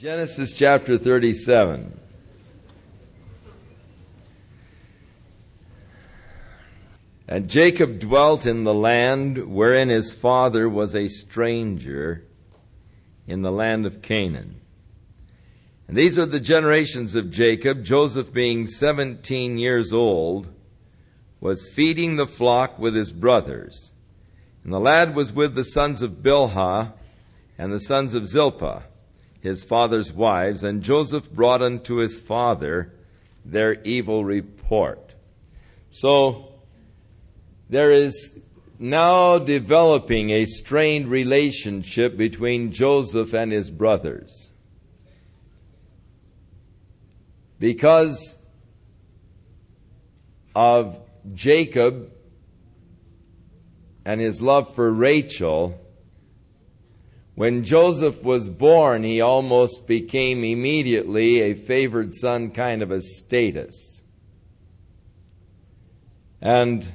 Genesis chapter 37. And Jacob dwelt in the land wherein his father was a stranger, in the land of Canaan. And these are the generations of Jacob. Joseph, being 17 years old, was feeding the flock with his brothers. And the lad was with the sons of Bilhah and the sons of Zilpah, his father's wives, and Joseph brought unto his father their evil report. So there is now developing a strained relationship between Joseph and his brothers, because of Jacob and his love for Rachel. When Joseph was born, he almost became immediately a favored son kind of a status. And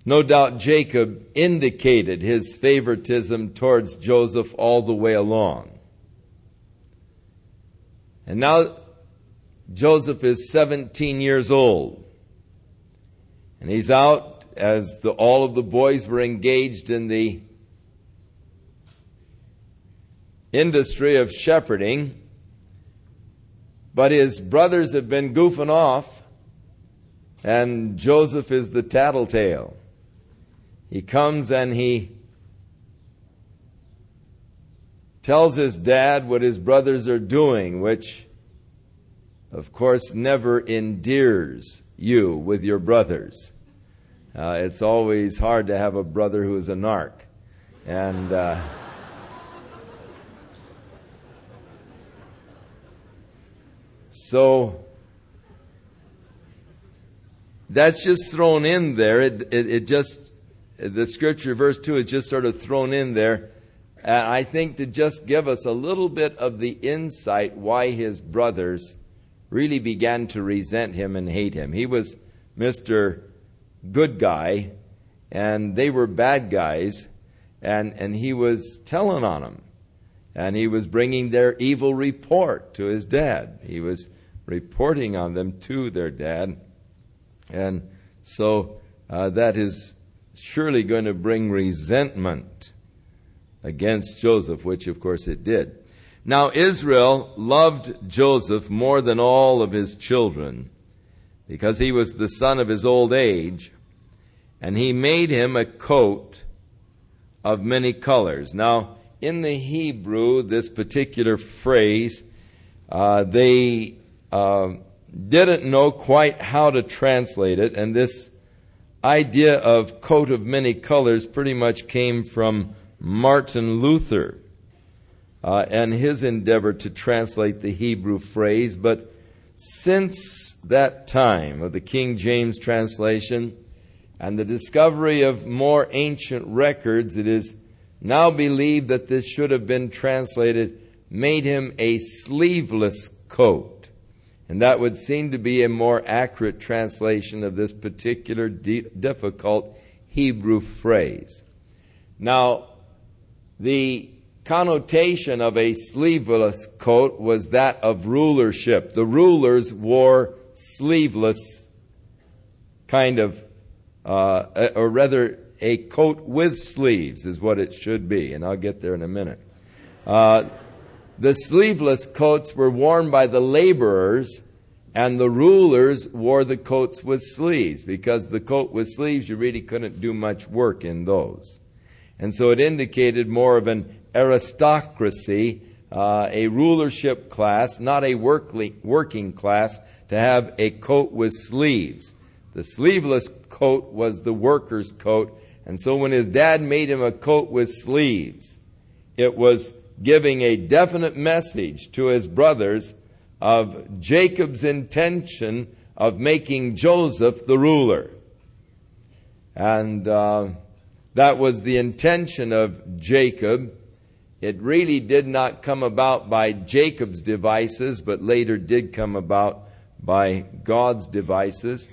no doubt Jacob indicated his favoritism towards Joseph all the way along. And now Joseph is 17 years old. And he's out as all of the boys were engaged in the industry of shepherding, but his brothers have been goofing off, and Joseph is the tattletale. He comes and he tells his dad what his brothers are doing, which, of course, never endears you with your brothers. It's always hard to have a brother who is a narc. And so that's just thrown in there. It just, the scripture verse 2 is just sort of thrown in there, I think, to just give us a little bit of the insight why his brothers really began to resent him and hate him. He was Mr. Good Guy, and they were bad guys, and he was telling on them. And he was bringing their evil report to his dad. He was reporting on them to their dad. And so that is surely going to bring resentment against Joseph, which of course it did. Now Israel loved Joseph more than all of his children, because he was the son of his old age, and he made him a coat of many colors. Now, in the Hebrew, this particular phrase, they didn't know quite how to translate it, and this idea of coat of many colors pretty much came from Martin Luther and his endeavor to translate the Hebrew phrase. But since that time of the King James translation and the discovery of more ancient records, it is now believed that this should have been translated, made him a sleeveless coat. And that would seem to be a more accurate translation of this particular difficult Hebrew phrase. Now, the connotation of a sleeveless coat was that of rulership. The rulers wore sleeveless kind of, or rather, a coat with sleeves is what it should be, and I'll get there in a minute. The sleeveless coats were worn by the laborers, and the rulers wore the coats with sleeves, because the coat with sleeves, you really couldn't do much work in those. And so it indicated more of an aristocracy, a rulership class, not a working class, to have a coat with sleeves. The sleeveless coat was the worker's coat, and so when his dad made him a coat with sleeves, it was giving a definite message to his brothers of Jacob's intention of making Joseph the ruler. And that was the intention of Jacob. It really did not come about by Jacob's devices, but later did come about by God's devices.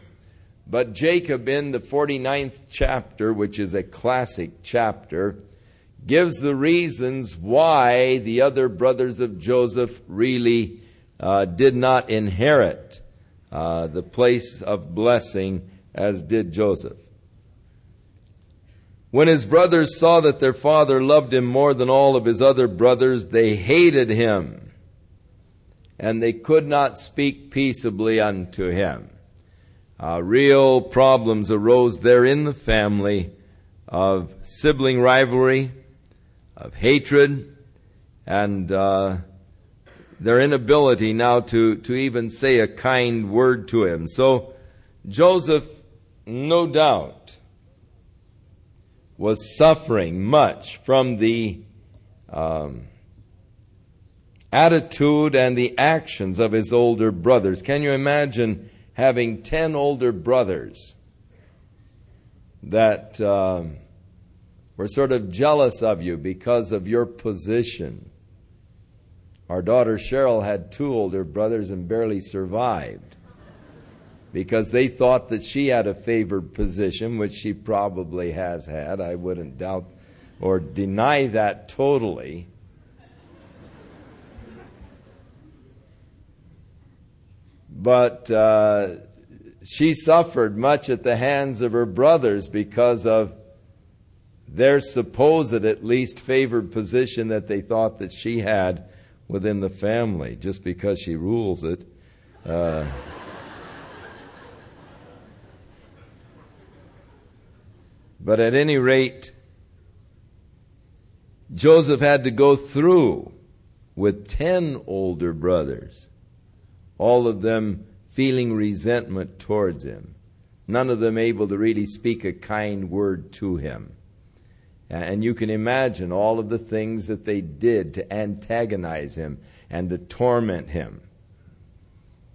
But Jacob, in the 49th chapter, which is a classic chapter, gives the reasons why the other brothers of Joseph really did not inherit the place of blessing as did Joseph. When his brothers saw that their father loved him more than all of his other brothers, they hated him, and they could not speak peaceably unto him. Real problems arose there in the family of sibling rivalry, of hatred, and their inability now to even say a kind word to him. So Joseph, no doubt, was suffering much from the attitude and the actions of his older brothers. Can you imagine having 10 older brothers that were sort of jealous of you because of your position? Our daughter Cheryl had 2 older brothers and barely survived because they thought that she had a favored position, which she probably has had. I wouldn't doubt or deny that totally. But she suffered much at the hands of her brothers because of their supposed, at least, favored position that they thought that she had within the family, just because she rules it. But at any rate, Joseph had to go through with 10 older brothers, all of them feeling resentment towards him, none of them able to really speak a kind word to him. And you can imagine all of the things that they did to antagonize him and to torment him.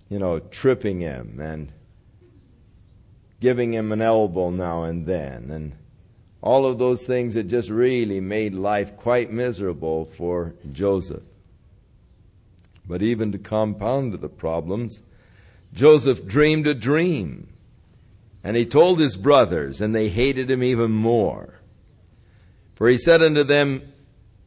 You know, tripping him and giving him an elbow now and then, and all of those things that just really made life quite miserable for Joseph. But even to compound the problems, Joseph dreamed a dream, and he told his brothers, and they hated him even more. For he said unto them,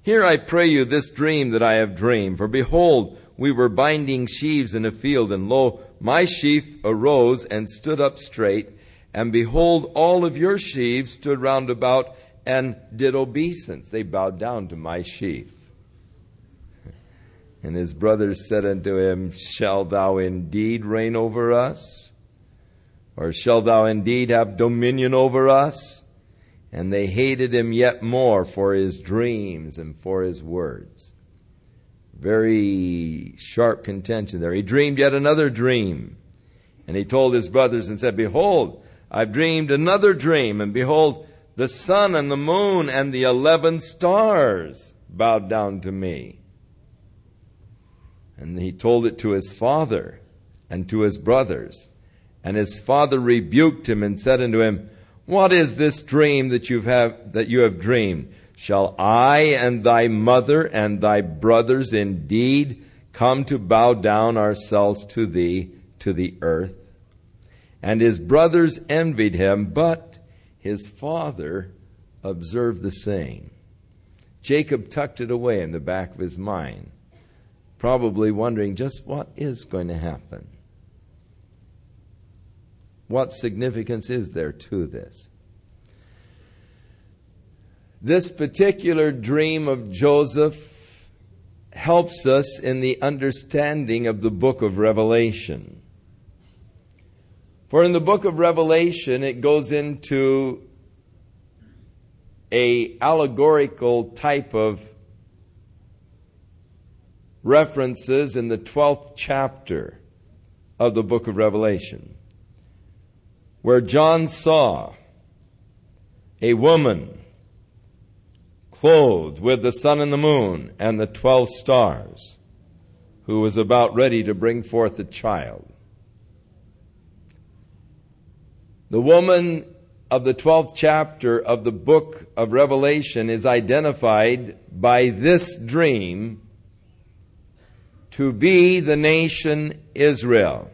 Hear, I pray you, this dream that I have dreamed. For behold, we were binding sheaves in a field, and lo, my sheaf arose and stood up straight, and behold, all of your sheaves stood round about and did obeisance. They bowed down to my sheaf. And his brothers said unto him, Shalt thou indeed reign over us? Or shalt thou indeed have dominion over us? And they hated him yet more for his dreams and for his words. Very sharp contention there. He dreamed yet another dream. And he told his brothers and said, Behold, I've dreamed another dream, and behold, the sun and the moon and the 11 stars bowed down to me. And he told it to his father and to his brothers. And his father rebuked him and said unto him, What is this dream that you have dreamed? Shall I and thy mother and thy brothers indeed come to bow down ourselves to thee to the earth? And his brothers envied him, but his father observed the saying. Jacob tucked it away in the back of his mind, probably wondering just what is going to happen. What significance is there to this? This particular dream of Joseph helps us in the understanding of the book of Revelation. For in the book of Revelation, it goes into an allegorical type of references in the 12th chapter of the book of Revelation, where John saw a woman clothed with the sun and the moon and the 12 stars, who was about ready to bring forth a child. The woman of the 12th chapter of the book of Revelation is identified by this dream to be the nation Israel.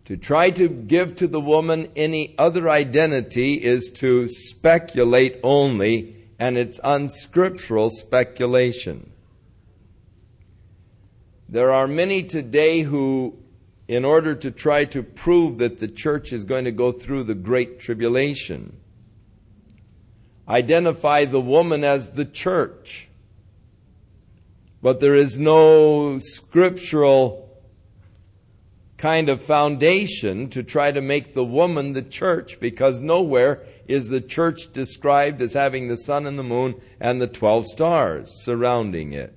To try to give to the woman any other identity is to speculate only, and it's unscriptural speculation. There are many today who, in order to try to prove that the church is going to go through the Great Tribulation, identify the woman as the church. But there is no scriptural kind of foundation to try to make the woman the church, because nowhere is the church described as having the sun and the moon and the 12 stars surrounding it.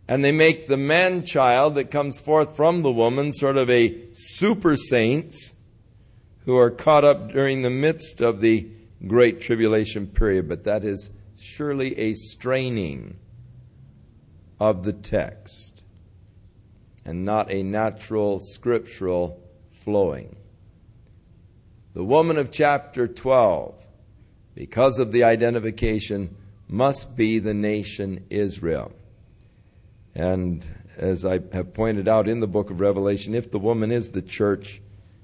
And they make the man-child that comes forth from the woman sort of a super saints who are caught up during the midst of the Great Tribulation period. But that is surely a straining of the text, and not a natural scriptural flowing. The woman of chapter 12, because of the identification, must be the nation Israel. And as I have pointed out in the book of Revelation, if the woman is the church,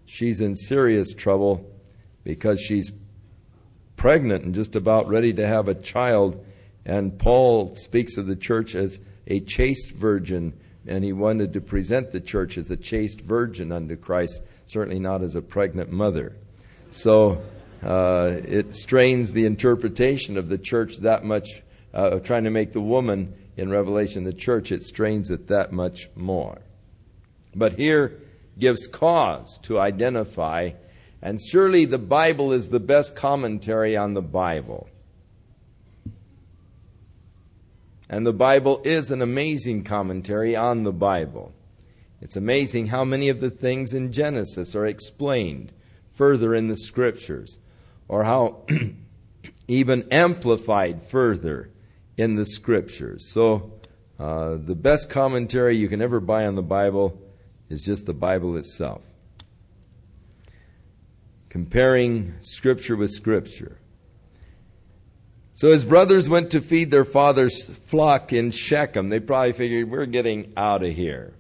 she's in serious trouble, because she's pregnant and just about ready to have a child. And Paul speaks of the church as a chaste virgin, and he wanted to present the church as a chaste virgin unto Christ, certainly not as a pregnant mother. So it strains the interpretation of the church that much, of trying to make the woman in Revelation the church. It strains it that much more. But here gives cause to identify, and surely the Bible is the best commentary on the Bible. And the Bible is an amazing commentary on the Bible. It's amazing how many of the things in Genesis are explained further in the Scriptures, or how even amplified further in the Scriptures. So the best commentary you can ever buy on the Bible is just the Bible itself. Comparing Scripture with Scripture. So his brothers went to feed their father's flock in Shechem. They probably figured, we're getting out of here.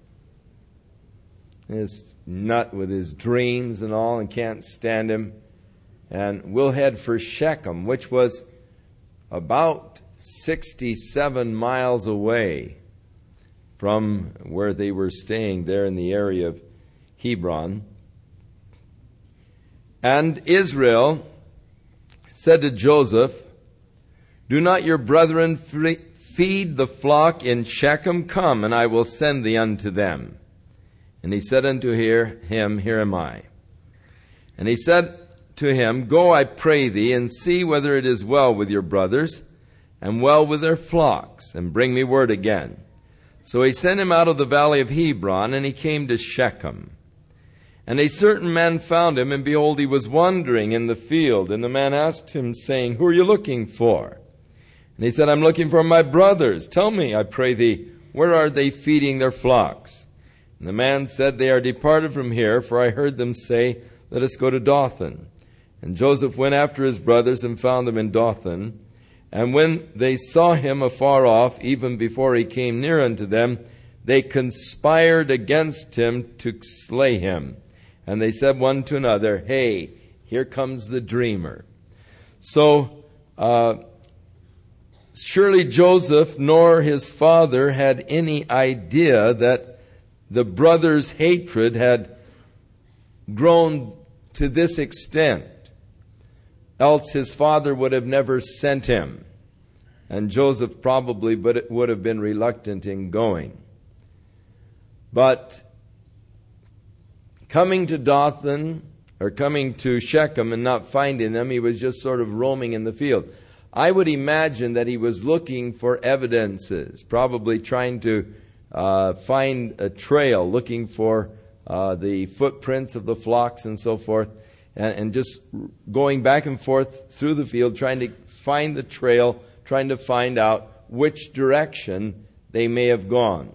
This nut with his dreams and all, and can't stand him. And we'll head for Shechem, which was about 67 miles away from where they were staying there in the area of Hebron. And Israel said to Joseph, do not your brethren feed the flock in Shechem? Come, and I will send thee unto them. And he said unto him, here am I. And he said to him, go, I pray thee, and see whether it is well with your brothers, and well with their flocks, and bring me word again. So he sent him out of the valley of Hebron, and he came to Shechem. And a certain man found him, and behold, he was wandering in the field. And the man asked him, saying, who are you looking for? And he said, I'm looking for my brothers. Tell me, I pray thee, where are they feeding their flocks? And the man said, they are departed from here, for I heard them say, let us go to Dothan. And Joseph went after his brothers and found them in Dothan. And when they saw him afar off, even before he came near unto them, they conspired against him to slay him. And they said one to another, hey, here comes the dreamer. So, surely Joseph nor his father had any idea that the brothers' hatred had grown to this extent. Else his father would have never sent him. And Joseph probably would have been reluctant in going. But coming to Dothan, or coming to Shechem and not finding them, he was just sort of roaming in the field. I would imagine that he was looking for evidences, probably trying to find a trail, looking for the footprints of the flocks and so forth, and just going back and forth through the field, trying to find the trail, trying to find out which direction they may have gone.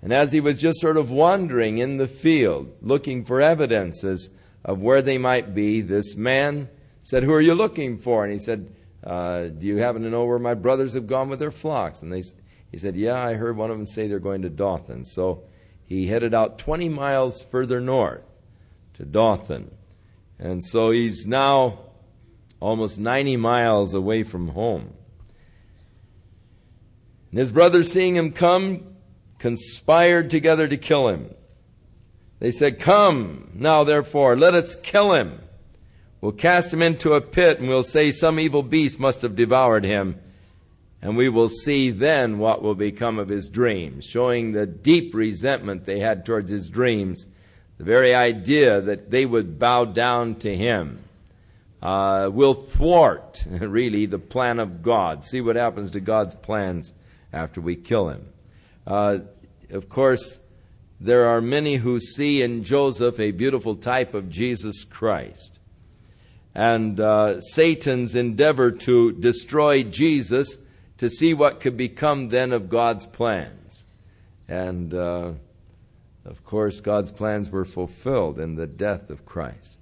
And as he was just sort of wandering in the field, looking for evidences of where they might be, this man said, who are you looking for? And he said, do you happen to know where my brothers have gone with their flocks? And he said, yeah, I heard one of them say they're going to Dothan. So he headed out 20 miles further north to Dothan. And so he's now almost 90 miles away from home. And his brothers, seeing him come, conspired together to kill him. They said, "Come now, therefore, let us kill him. We'll cast him into a pit, and we'll say some evil beast must have devoured him. And we will see then what will become of his dreams," showing the deep resentment they had towards his dreams. The very idea that they would bow down to him will thwart, really, the plan of God. See what happens to God's plans after we kill him. Of course, there are many who see in Joseph a beautiful type of Jesus Christ. And Satan's endeavor to destroy Jesus to see what could become then of God's plans. And, of course, God's plans were fulfilled in the death of Christ.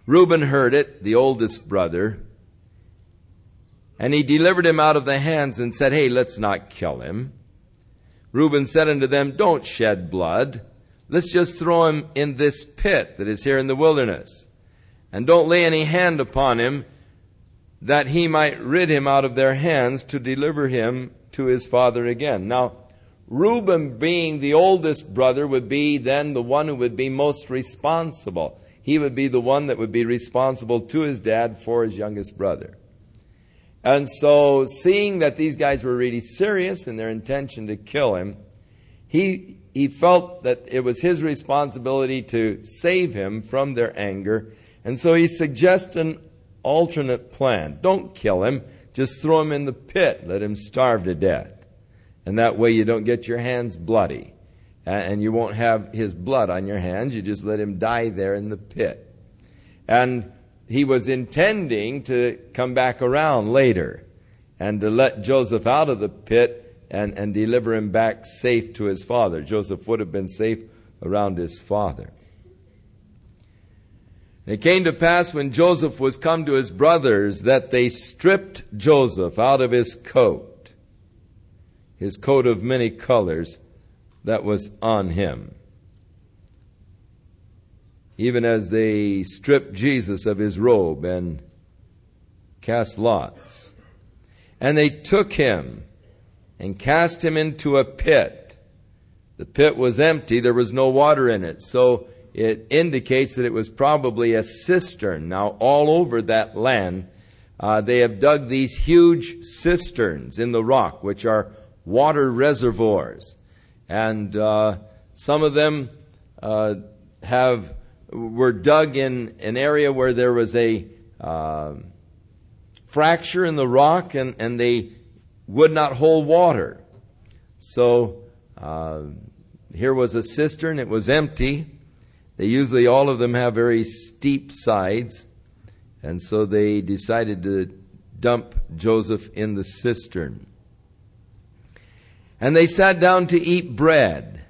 Reuben heard it, the oldest brother, and he delivered him out of the hands and said, "Hey, let's not kill him." Reuben said unto them, "Don't shed blood. Let's just throw him in this pit that is here in the wilderness. And don't lay any hand upon him, that he might rid him out of their hands to deliver him to his father again." Now, Reuben, being the oldest brother, would be then the one who would be most responsible. He would be the one that would be responsible to his dad for his youngest brother. And so, seeing that these guys were really serious in their intention to kill him, he felt that it was his responsibility to save him from their anger. And so he suggests an alternate plan. Don't kill him. Just throw him in the pit. Let him starve to death. And that way you don't get your hands bloody. And you won't have his blood on your hands. You just let him die there in the pit. And he was intending to come back around later and to let Joseph out of the pit and deliver him back safe to his father. Joseph would have been safe around his father. And it came to pass when Joseph was come to his brothers that they stripped Joseph out of his coat of many colors that was on him, even as they stripped Jesus of his robe and cast lots. And they took him and cast him into a pit. The pit was empty. There was no water in it. So it indicates that it was probably a cistern. Now, all over that land, they have dug these huge cisterns in the rock, which are water reservoirs. And some of them were dug in an area where there was a fracture in the rock, and they would not hold water. So here was a cistern. It was empty. They usually, all of them have very steep sides. And so they decided to dump Joseph in the cistern. And they sat down to eat bread.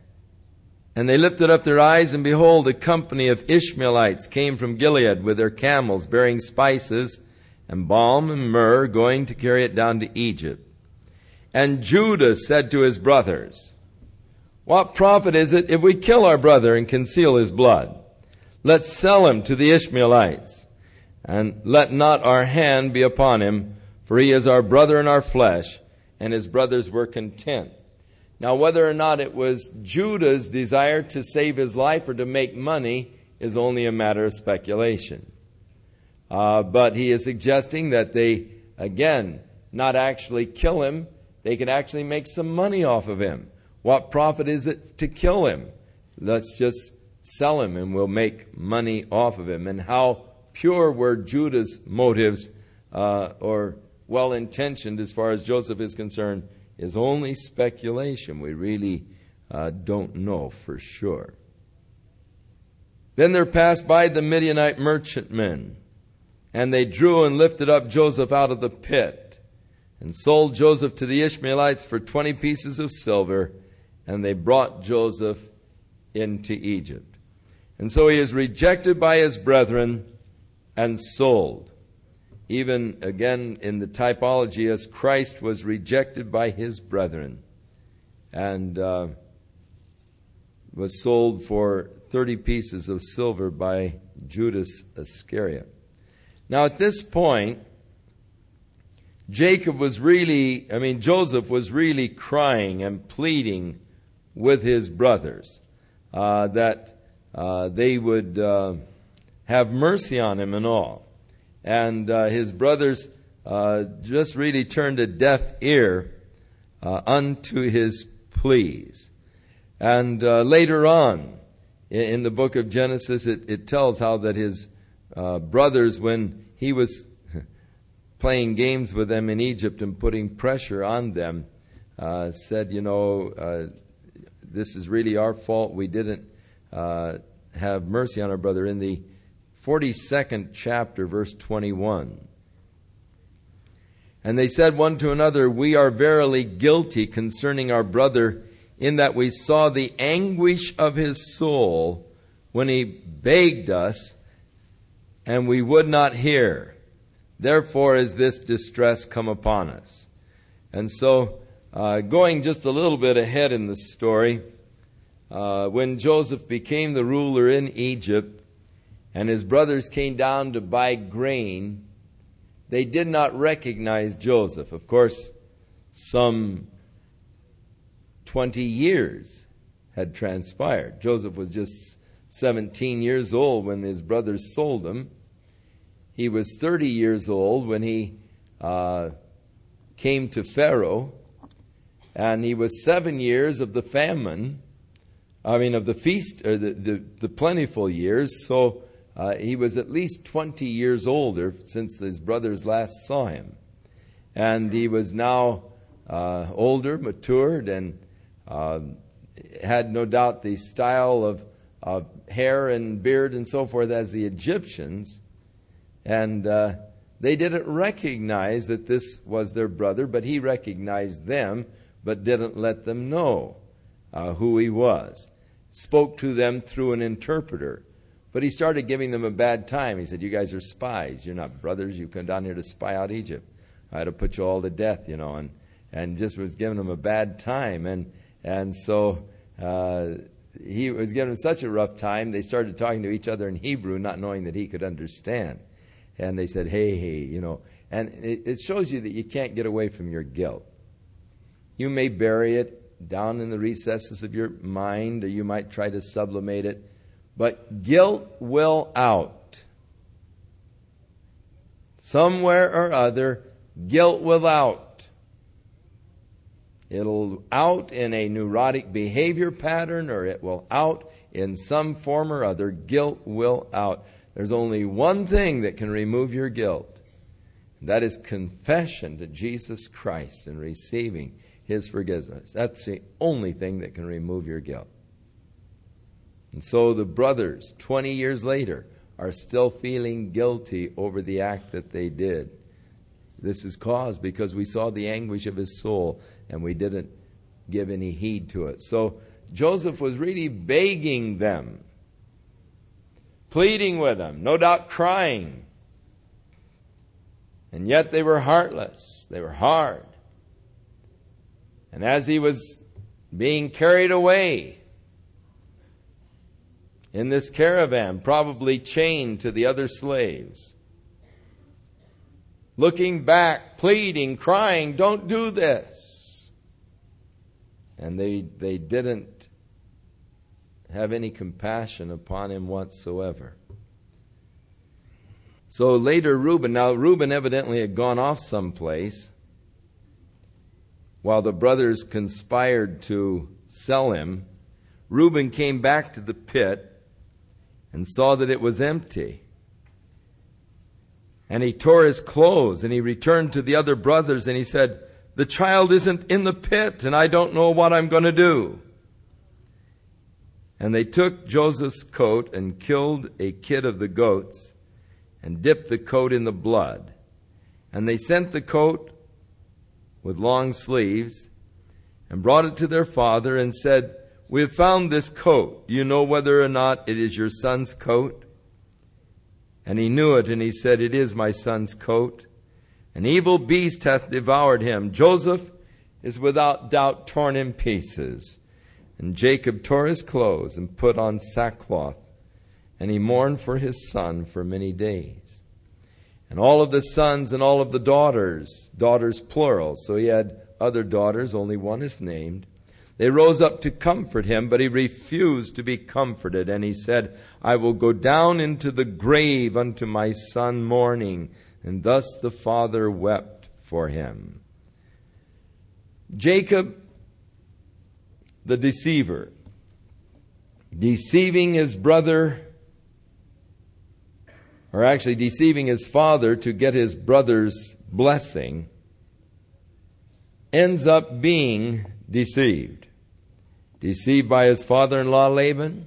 And they lifted up their eyes, and behold, a company of Ishmaelites came from Gilead with their camels, bearing spices and balm and myrrh, going to carry it down to Egypt. And Judah said to his brothers, "What profit is it if we kill our brother and conceal his blood? Let's sell him to the Ishmaelites, and let not our hand be upon him, for he is our brother in our flesh." And his brothers were content. Now, whether or not it was Judah's desire to save his life or to make money is only a matter of speculation. But he is suggesting that they, again, not actually kill him. They can actually make some money off of him. What profit is it to kill him? Let's just sell him and we'll make money off of him. And how pure were Judah's motives or well-intentioned as far as Joseph is concerned is only speculation. We really don't know for sure. Then there passed by the Midianite merchantmen, and they drew and lifted up Joseph out of the pit, and sold Joseph to the Ishmaelites for 20 pieces of silver, and they brought Joseph into Egypt. And so he is rejected by his brethren and sold. Even again in the typology, as Christ was rejected by his brethren and was sold for 30 pieces of silver by Judas Iscariot. Now at this point, Joseph was really crying and pleading with his brothers that they would have mercy on him and all. And his brothers just really turned a deaf ear unto his pleas. And later on, in the book of Genesis, it tells how that his brothers, when he was playing games with them in Egypt and putting pressure on them, said, this is really our fault. We didn't have mercy on our brother. In the 42nd chapter, verse 21. And they said one to another, we are verily guilty concerning our brother, in that we saw the anguish of his soul when he begged us, and we would not hear. Therefore is this distress come upon us. And so, going just a little bit ahead in the story, when Joseph became the ruler in Egypt, and his brothers came down to buy grain, they did not recognize Joseph. Of course, some 20 years had transpired. Joseph was just 17 years old when his brothers sold him. He was 30 years old when he came to Pharaoh, and he was 7 years of the famine, of the feast, or the plentiful years. So he was at least 20 years older since his brothers last saw him. And he was now older, matured, and had no doubt the style of hair and beard and so forth as the Egyptians. And they didn't recognize that this was their brother, but he recognized them, but didn't let them know who he was. Spoke to them through an interpreter. But he started giving them a bad time. He said, you guys are spies. You're not brothers. You come down here to spy out Egypt. I had to put you all to death, and just was giving them a bad time. And so he was giving them such a rough time, they started talking to each other in Hebrew, not knowing that he could understand. And they said, hey, and it shows you that you can't get away from your guilt. You may bury it down in the recesses of your mind, or you might try to sublimate it, but guilt will out. Somewhere or other, guilt will out. It'll out in a neurotic behavior pattern, or it will out in some form or other. Guilt will out. There's only one thing that can remove your guilt. And that is confession to Jesus Christ and receiving His forgiveness. That's the only thing that can remove your guilt. And so the brothers, 20 years later, are still feeling guilty over the act that they did. This is caused because we saw the anguish of his soul and we didn't give any heed to it. So Joseph was really begging them, pleading with them, no doubt crying. And yet they were heartless. They were hard. And as he was being carried away in this caravan, probably chained to the other slaves, looking back, pleading, crying, don't do this. And they didn't have any compassion upon him whatsoever. So later Reuben evidently had gone off someplace while the brothers conspired to sell him. Reuben came back to the pit and saw that it was empty. And he tore his clothes, and he returned to the other brothers, and he said, the child isn't in the pit, and I don't know what I'm going to do. And they took Joseph's coat and killed a kid of the goats and dipped the coat in the blood. And they sent the coat with long sleeves and brought it to their father and said, we have found this coat. Do you know whether or not it is your son's coat? And he knew it, and he said, it is my son's coat. An evil beast hath devoured him. Joseph is without doubt torn in pieces. And Jacob tore his clothes and put on sackcloth, and he mourned for his son for many days. And all of the sons and all of the daughters plural, so he had other daughters, only one is named, they rose up to comfort him, but he refused to be comforted. And he said, I will go down into the grave unto my son mourning. And thus the father wept for him. Jacob, the deceiver, deceiving his brother, or actually deceiving his father to get his brother's blessing, ends up being deceived. Deceived by his father-in-law Laban,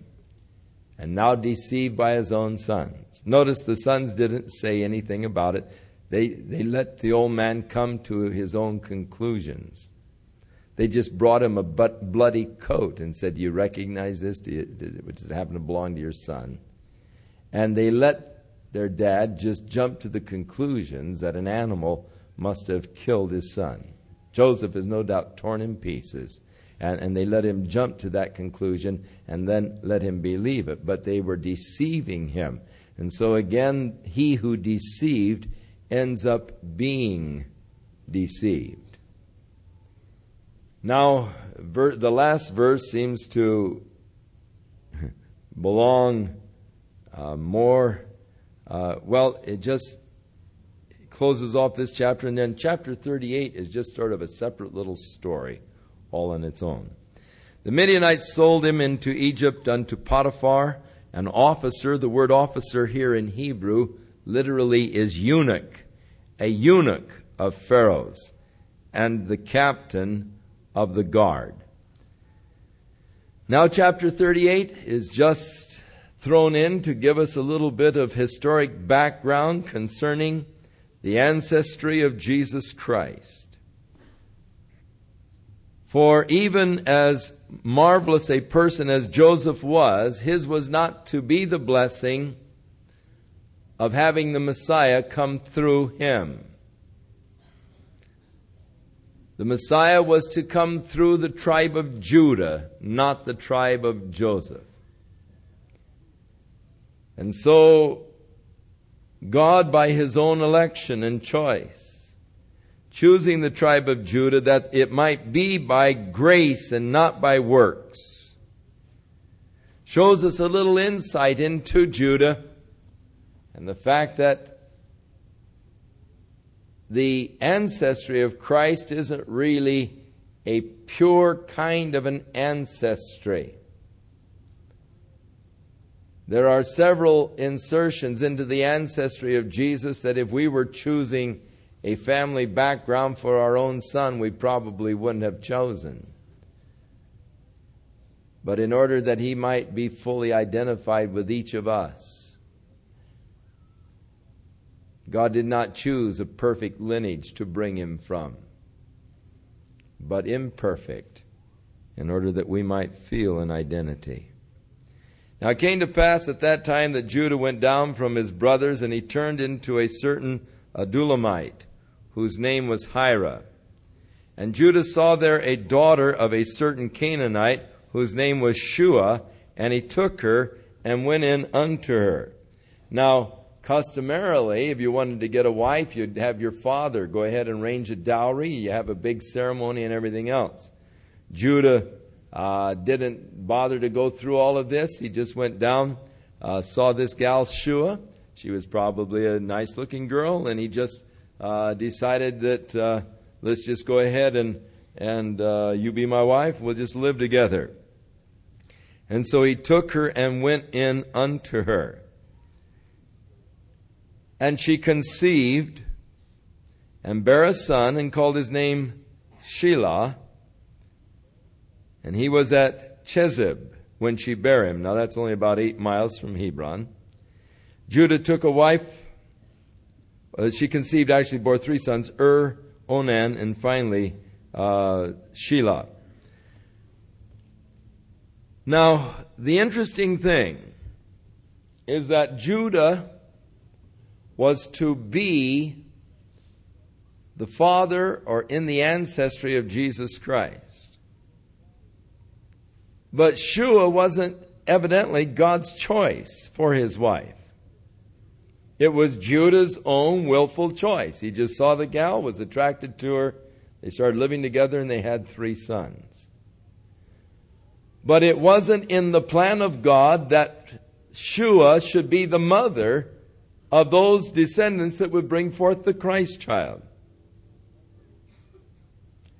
and now deceived by his own sons. Notice the sons didn't say anything about it. They let the old man come to his own conclusions. They just brought him a bloody coat and said, do you recognize this? Does it happen to belong to your son? And they let their dad just jump to the conclusions that an animal must have killed his son. Joseph is no doubt torn in pieces. And they let him jump to that conclusion and then let him believe it. But they were deceiving him. And so again, he who deceived ends up being deceived. Now, the last verse seems to belong more, it just closes off this chapter. And then chapter 38 is just sort of a separate little story, all on its own. The Midianites sold him into Egypt unto Potiphar, an officer. The word officer here in Hebrew literally is eunuch, a eunuch of Pharaoh's, and the captain of the guard. Now chapter 38 is just thrown in to give us a little bit of historic background concerning the ancestry of Jesus Christ. For even as marvelous a person as Joseph was, his was not to be the blessing of having the Messiah come through him. The Messiah was to come through the tribe of Judah, not the tribe of Joseph. And so, God, by his own election and choice, choosing the tribe of Judah that it might be by grace and not by works, shows us a little insight into Judah and the fact that the ancestry of Christ isn't really a pure kind of an ancestry. There are several insertions into the ancestry of Jesus that if we were choosing a family background for our own son, we probably wouldn't have chosen. But in order that he might be fully identified with each of us, God did not choose a perfect lineage to bring him from, but imperfect, in order that we might feel an identity. Now it came to pass at that time that Judah went down from his brothers, and he turned into a certain Adullamite, whose name was Hira. And Judah saw there a daughter of a certain Canaanite, whose name was Shua, and he took her and went in unto her. Now, customarily, if you wanted to get a wife, you'd have your father go ahead and arrange a dowry. You have a big ceremony and everything else. Judah didn't bother to go through all of this. He just went down, saw this gal Shua. She was probably a nice-looking girl, and he just decided that let's just go ahead and you be my wife. We'll just live together. And so he took her and went in unto her. And she conceived and bare a son and called his name Shelah. And he was at Chezib when she bare him. Now that's only about 8 miles from Hebron. Judah took a wife. She conceived, actually bore 3 sons, Onan, and finally Shelah. Now, the interesting thing is that Judah was to be the father or in the ancestry of Jesus Christ. But Shua wasn't evidently God's choice for his wife. It was Judah's own willful choice. He just saw the gal, was attracted to her. They started living together and they had 3 sons. But it wasn't in the plan of God that Shua should be the mother of those descendants that would bring forth the Christ child.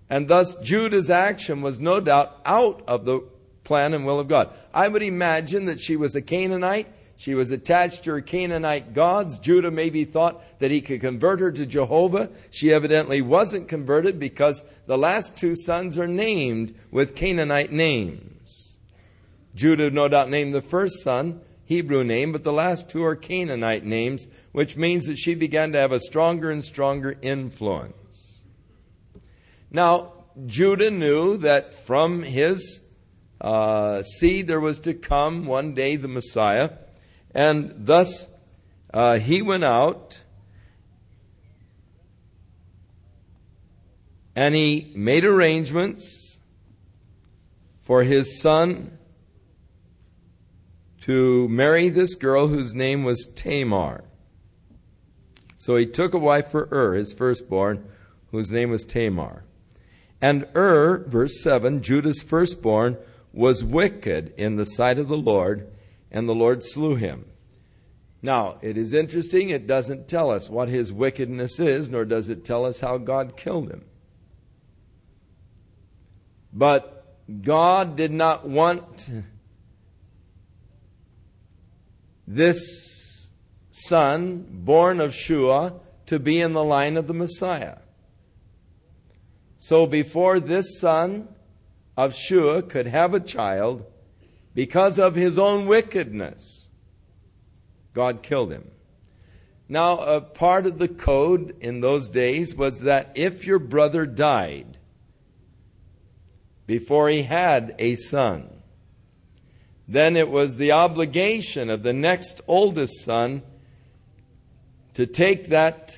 And thus Judah's action was no doubt out of the plan and will of God. I would imagine that she was a Canaanite. She was attached to her Canaanite gods. Judah maybe thought that he could convert her to Jehovah. She evidently wasn't converted because the last 2 sons are named with Canaanite names. Judah no doubt named the first son Hebrew name, but the last 2 are Canaanite names, which means that she began to have a stronger and stronger influence. Now, Judah knew that from his seed there was to come one day the Messiah, and thus he went out and he made arrangements for his son to marry this girl whose name was Tamar. So he took a wife for his firstborn, whose name was Tamar. And verse 7, Judah's firstborn, was wicked in the sight of the Lord, and the Lord slew him. Now, it is interesting, it doesn't tell us what his wickedness is, nor does it tell us how God killed him. But God did not want this son, born of Shua, to be in the line of the Messiah. So before this son of Shua could have a child, because of his own wickedness, God killed him. Now, a part of the code in those days was that if your brother died before he had a son, then it was the obligation of the next oldest son to take that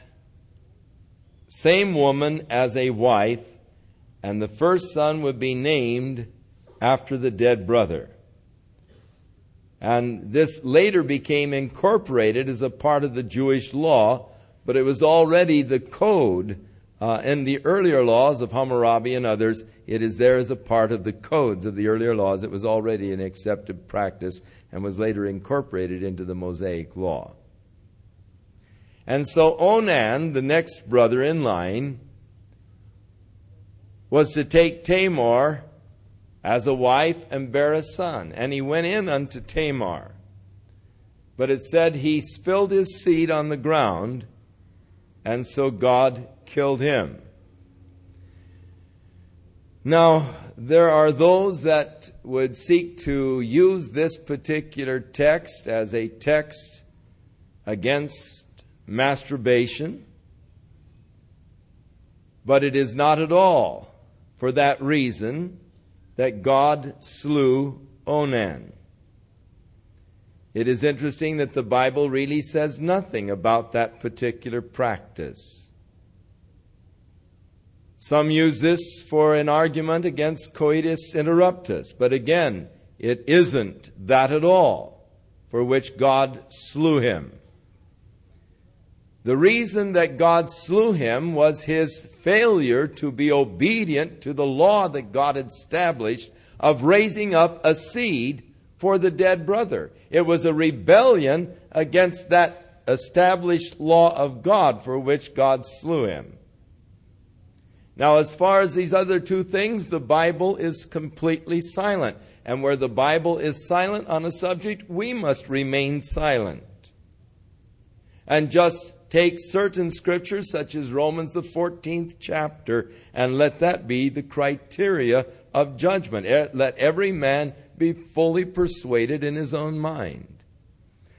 same woman as a wife, and the first son would be named after the dead brother. And this later became incorporated as a part of the Jewish law, but it was already the code in the earlier laws of Hammurabi and others. It is there as a part of the codes of the earlier laws. It was already an accepted practice and was later incorporated into the Mosaic law. And so Onan, the next brother in line, was to take Tamar as a wife and bear a son. And he went in unto Tamar. But it said he spilled his seed on the ground, and so God killed him. Now, there are those that would seek to use this particular text as a text against masturbation, but it is not at all for that reason that God slew Onan. It is interesting that the Bible really says nothing about that particular practice. Some use this for an argument against coitus interruptus, but again, it isn't that at all for which God slew him. The reason that God slew him was his failure to be obedient to the law that God established of raising up a seed for the dead brother. It was a rebellion against that established law of God for which God slew him. Now, as far as these other 2 things, the Bible is completely silent. And where the Bible is silent on a subject, we must remain silent. And just take certain scriptures, such as Romans the 14th chapter, and let that be the criteria of judgment. Let every man be fully persuaded in his own mind.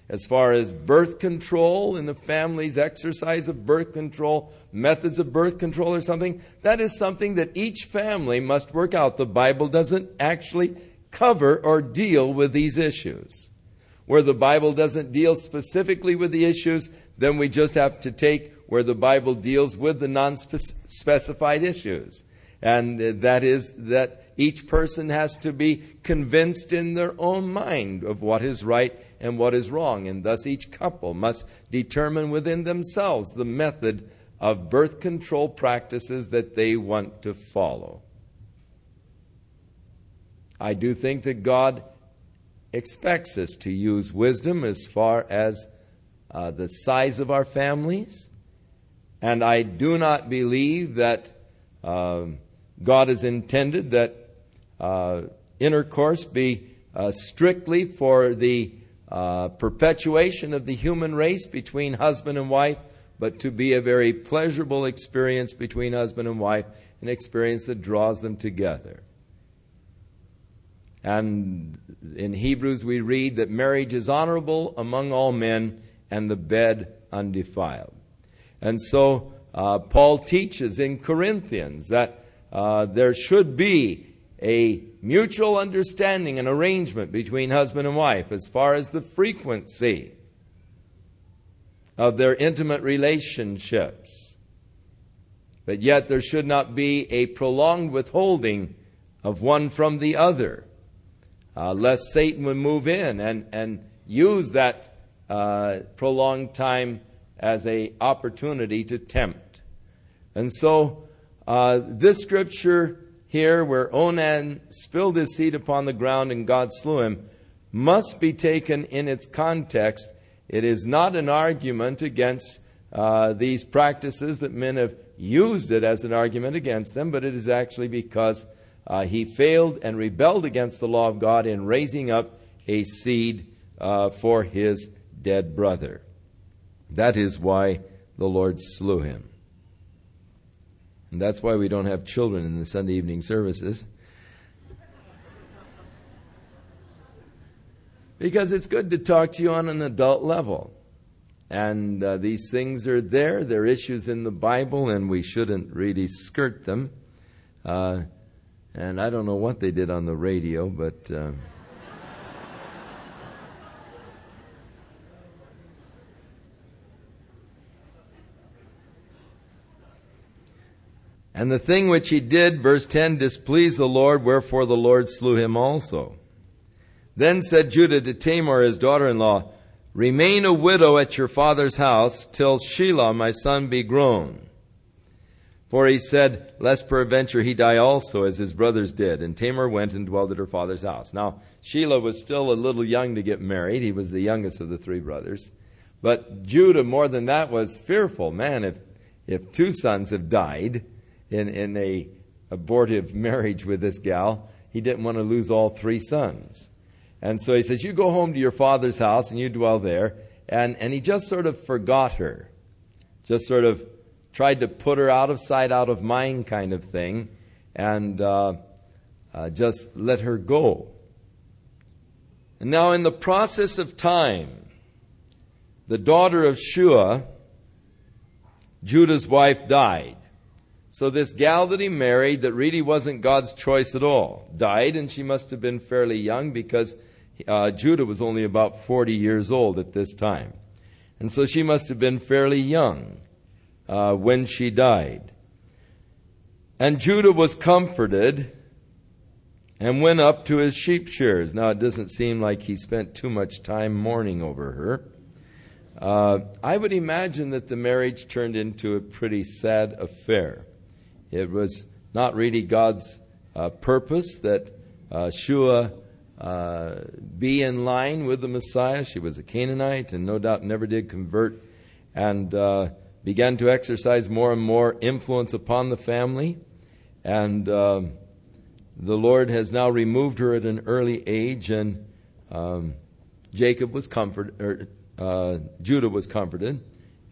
As far as birth control in the family's exercise of birth control, methods of birth control or something, that is something that each family must work out. The Bible doesn't actually cover or deal with these issues. Where the Bible doesn't deal specifically with the issues, then we just have to take where the Bible deals with the non-specified issues. And that is that each person has to be convinced in their own mind of what is right and what is wrong. And thus each couple must determine within themselves the method of birth control practices that they want to follow. I do think that God expects us to use wisdom as far as the size of our families. And I do not believe that God has intended that intercourse be strictly for the perpetuation of the human race between husband and wife, but to be a very pleasurable experience between husband and wife, an experience that draws them together. And in Hebrews we read that marriage is honorable among all men and the bed undefiled. And so Paul teaches in Corinthians that there should be a mutual understanding and arrangement between husband and wife as far as the frequency of their intimate relationships. But yet there should not be a prolonged withholding of one from the other, lest Satan would move in and use that prolonged time as an opportunity to tempt. And so this scripture here, where Onan spilled his seed upon the ground and God slew him, must be taken in its context. It is not an argument against these practices that men have used it as an argument against them, but it is actually because he failed and rebelled against the law of God in raising up a seed for his dead brother. That is why the Lord slew him. And that's why we don't have children in the Sunday evening services. Because it's good to talk to you on an adult level. And these things are there. They're issues in the Bible, and we shouldn't really skirt them. And I don't know what they did on the radio, but... And the thing which he did, verse 10, displeased the Lord, wherefore the Lord slew him also. Then said Judah to Tamar, his daughter-in-law, remain a widow at your father's house till Shelah my son be grown. For he said, lest peradventure he die also, as his brothers did. And Tamar went and dwelt at her father's house. Now, Shelah was still a little young to get married. He was the youngest of the three brothers. But Judah, more than that, was fearful. Man, if two sons have died in a abortive marriage with this gal, he didn't want to lose all three sons. And so he says, you go home to your father's house and you dwell there. And he just sort of forgot her. Just sort of tried to put her out of sight, out of mind kind of thing. And just let her go. And now in the process of time, the daughter of Shua, Judah's wife, died. So this gal that he married, that really wasn't God's choice at all, died, and she must have been fairly young because Judah was only about 40 years old at this time. And so she must have been fairly young when she died. And Judah was comforted and went up to his sheep shears. Now, it doesn't seem like he spent too much time mourning over her. I would imagine that the marriage turned into a pretty sad affair. It was not really God's purpose that Shua be in line with the Messiah. She was a Canaanite and no doubt never did convert, and began to exercise more and more influence upon the family. And the Lord has now removed her at an early age, and Judah was comforted,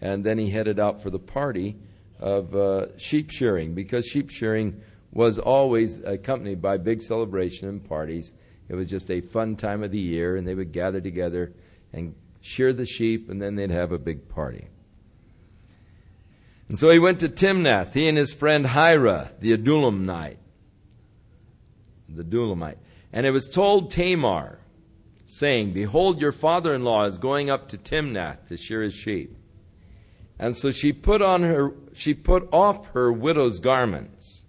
and then he headed out for the party of sheep shearing, because sheep shearing was always accompanied by big celebration and parties. It was just a fun time of the year, and they would gather together and shear the sheep, and then they'd have a big party. And so he went to Timnath, he and his friend Hira, the Adullamite. And it was told Tamar, saying, behold, your father-in-law is going up to Timnath to shear his sheep. And so she put off her widow's garments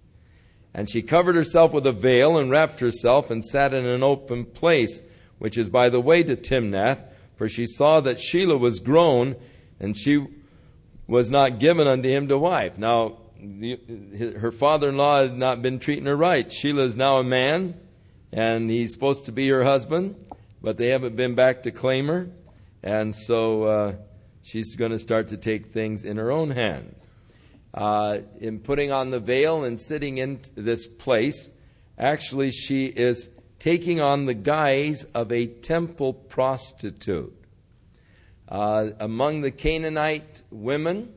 And she covered herself with a veil and wrapped herself and sat in an open place, which is by the way to Timnath, for she saw that Shelah was grown, and she was not given unto him to wife. Now, her father-in-law had not been treating her right. Shelah is now a man, and he's supposed to be her husband, but they haven't been back to claim her. And so she's going to start to take things in her own hand. In putting on the veil and sitting in this place, actually she is taking on the guise of a temple prostitute. Among the Canaanite women,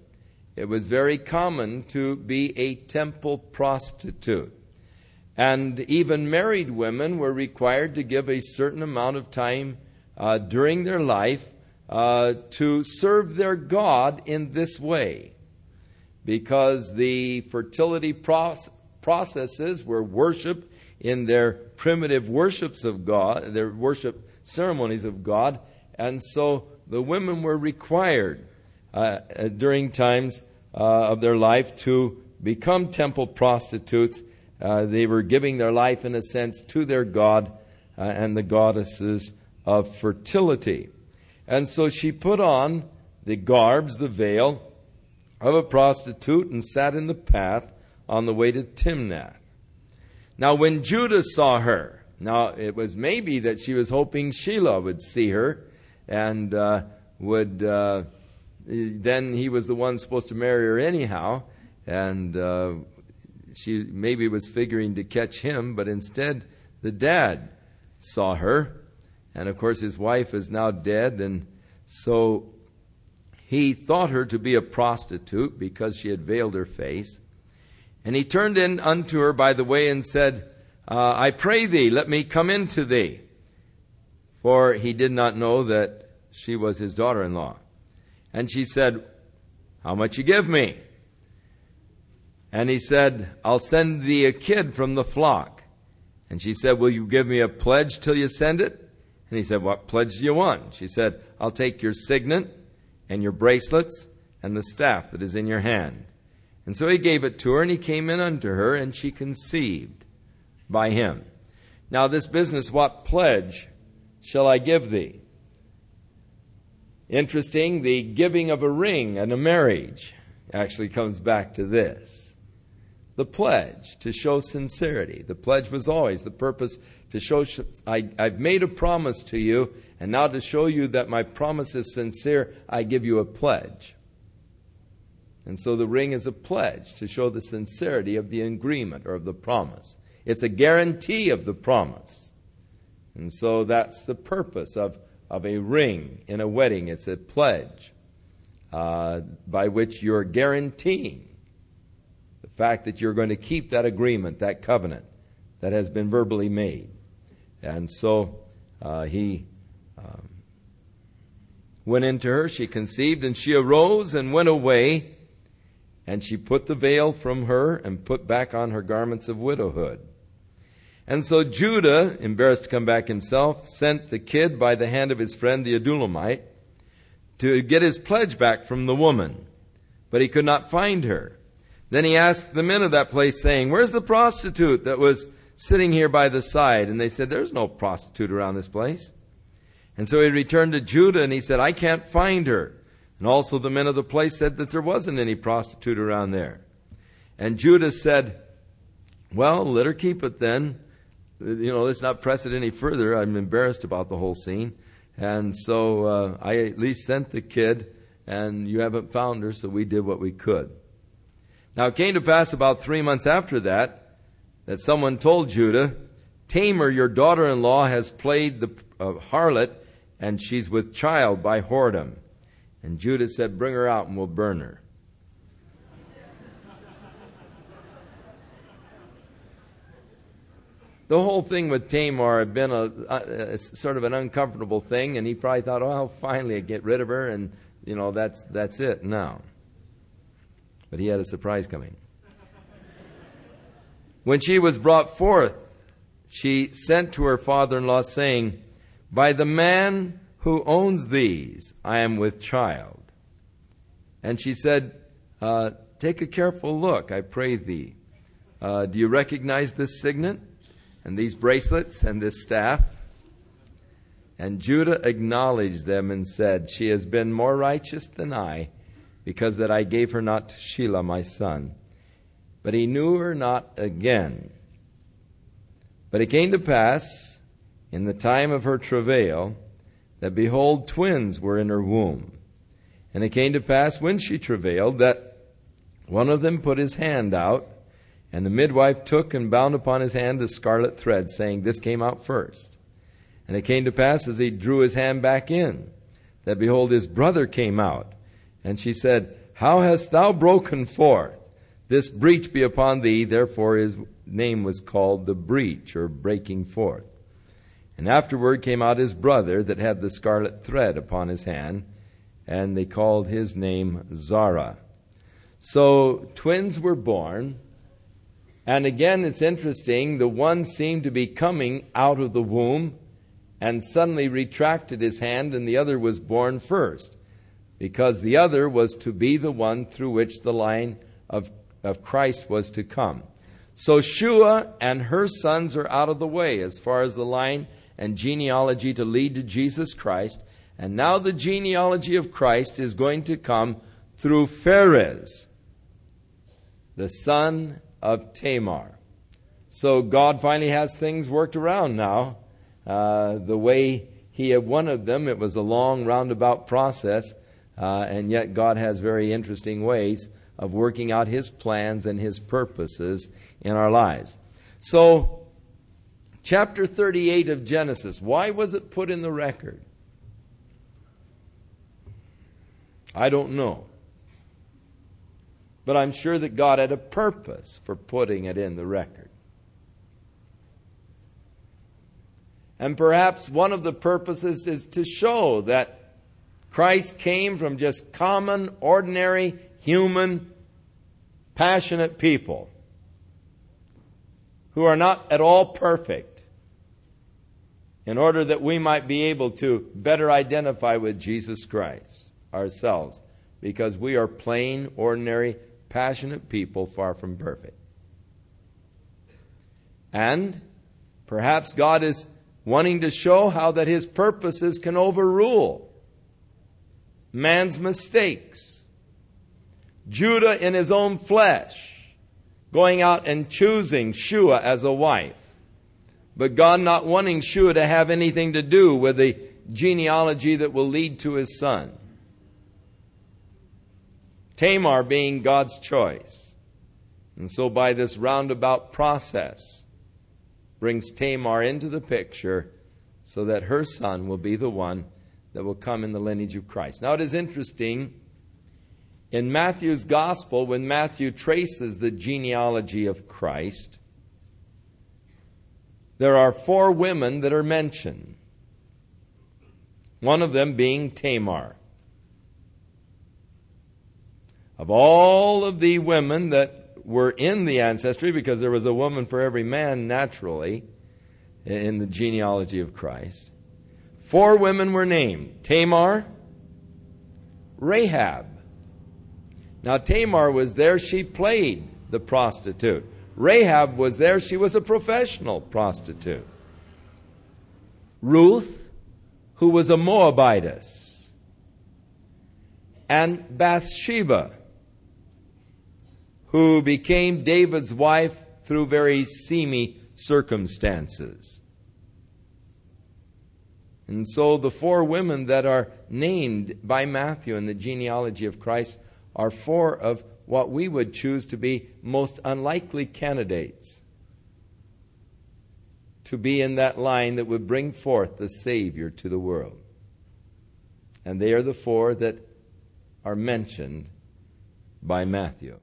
it was very common to be a temple prostitute. And even married women were required to give a certain amount of time during their life to serve their God in this way, because the fertility processes were worship in their primitive worships of God, their worship ceremonies of God, and so the women were required during times of their life to become temple prostitutes. They were giving their life, in a sense, to their God and the goddesses of fertility. And so she put on the garbs, the veil of a prostitute, and sat in the path on the way to Timnath. Now when Judah saw her, now it was maybe that she was hoping Shelah would see her, and then he was the one supposed to marry her anyhow, and she maybe was figuring to catch him, but instead the dad saw her, and of course his wife is now dead, and so he thought her to be a prostitute because she had veiled her face. And he turned in unto her by the way and said, I pray thee, let me come in to thee. For he did not know that she was his daughter-in-law. And she said, how much you give me? And he said, I'll send thee a kid from the flock. And she said, will you give me a pledge till you send it? And he said, what pledge do you want? She said, I'll take your signet and your bracelets and the staff that is in your hand. And so he gave it to her, and he came in unto her, and she conceived by him. Now this business, what pledge shall I give thee? Interesting, the giving of a ring and a marriage actually comes back to this. The pledge, to show sincerity. The pledge was always the purpose to show, I've made a promise to you, and now to show you that my promise is sincere, I give you a pledge. And so the ring is a pledge to show the sincerity of the agreement or of the promise. It's a guarantee of the promise. And so that's the purpose of a ring in a wedding. It's a pledge by which you're guaranteeing the fact that you're going to keep that agreement, that covenant that has been verbally made. And so he went into her, she conceived, and she arose and went away. And she put the veil from her and put back on her garments of widowhood. And so Judah, embarrassed to come back himself, sent the kid by the hand of his friend the Adulamite to get his pledge back from the woman. But he could not find her. Then he asked the men of that place, saying, where's the prostitute that was sitting here by the side? And they said, there's no prostitute around this place. And so he returned to Judah, and he said, I can't find her. And also the men of the place said that there wasn't any prostitute around there. And Judah said, well, let her keep it then. Let's not press it any further. I'm embarrassed about the whole scene. And so I at least sent the kid, and you haven't found her, so we did what we could. Now it came to pass about 3 months after that someone told Judah, Tamar, your daughter-in-law, has played the harlot, and she's with child by whoredom. And Judah said, bring her out and we'll burn her. The whole thing with Tamar had been a sort of an uncomfortable thing, and he probably thought, oh, I'll finally get rid of her, and that's it now. But he had a surprise coming. When she was brought forth, she sent to her father-in-law, saying, by the man who owns these, I am with child. And she said, take a careful look, I pray thee, Do you recognize this signet and these bracelets and this staff? And Judah acknowledged them and said, She has been more righteous than I, because that I gave her not to Shelah my son. But he knew her not again. But it came to pass, in the time of her travail, that behold, twins were in her womb. And it came to pass, when she travailed, that one of them put his hand out, and the midwife took and bound upon his hand a scarlet thread, saying, This came out first. And it came to pass, as he drew his hand back in, that behold, his brother came out. And she said, How hast thou broken forth? This breach be upon thee. Therefore his name was called the breach, or breaking forth. And afterward came out his brother that had the scarlet thread upon his hand, and they called his name Zara. So twins were born. And again, it's interesting, the one seemed to be coming out of the womb, and suddenly retracted his hand, and the other was born first, because the other was to be the one through which the line of Christ was to come. So Shua and her sons are out of the way as far as the line and genealogy to lead to Jesus Christ. And now the genealogy of Christ is going to come through Pharez, the son of Tamar. So God finally has things worked around now. The way he had wanted them, it was a long roundabout process, and yet God has very interesting ways of working out his plans and his purposes in our lives. So, chapter 38 of Genesis, why was it put in the record? I don't know. But I'm sure that God had a purpose for putting it in the record. And perhaps one of the purposes is to show that Christ came from just common, ordinary, human, passionate people who are not at all perfect, in order that we might be able to better identify with Jesus Christ ourselves, because we are plain, ordinary, passionate people far from perfect. And perhaps God is wanting to show how that his purposes can overrule man's mistakes. Judah in his own flesh, going out and choosing Shua as a wife, but God not wanting Shua to have anything to do with the genealogy that will lead to his son. Tamar being God's choice. And so by this roundabout process, brings Tamar into the picture so that her son will be the one that will come in the lineage of Christ. Now it is interesting, in Matthew's gospel, when Matthew traces the genealogy of Christ, there are 4 women that are mentioned. One of them being Tamar. Of all of the women that were in the ancestry, because there was a woman for every man naturally in the genealogy of Christ, 4 women were named. Tamar, Rahab. Now Tamar was there, she played the prostitute. Rahab was there, she was a professional prostitute. Ruth, who was a Moabitess. And Bathsheba, who became David's wife through very seamy circumstances. And so the 4 women that are named by Matthew in the genealogy of Christ are 4 of what we would choose to be most unlikely candidates to be in that line that would bring forth the Savior to the world. And they are the 4 that are mentioned by Matthew.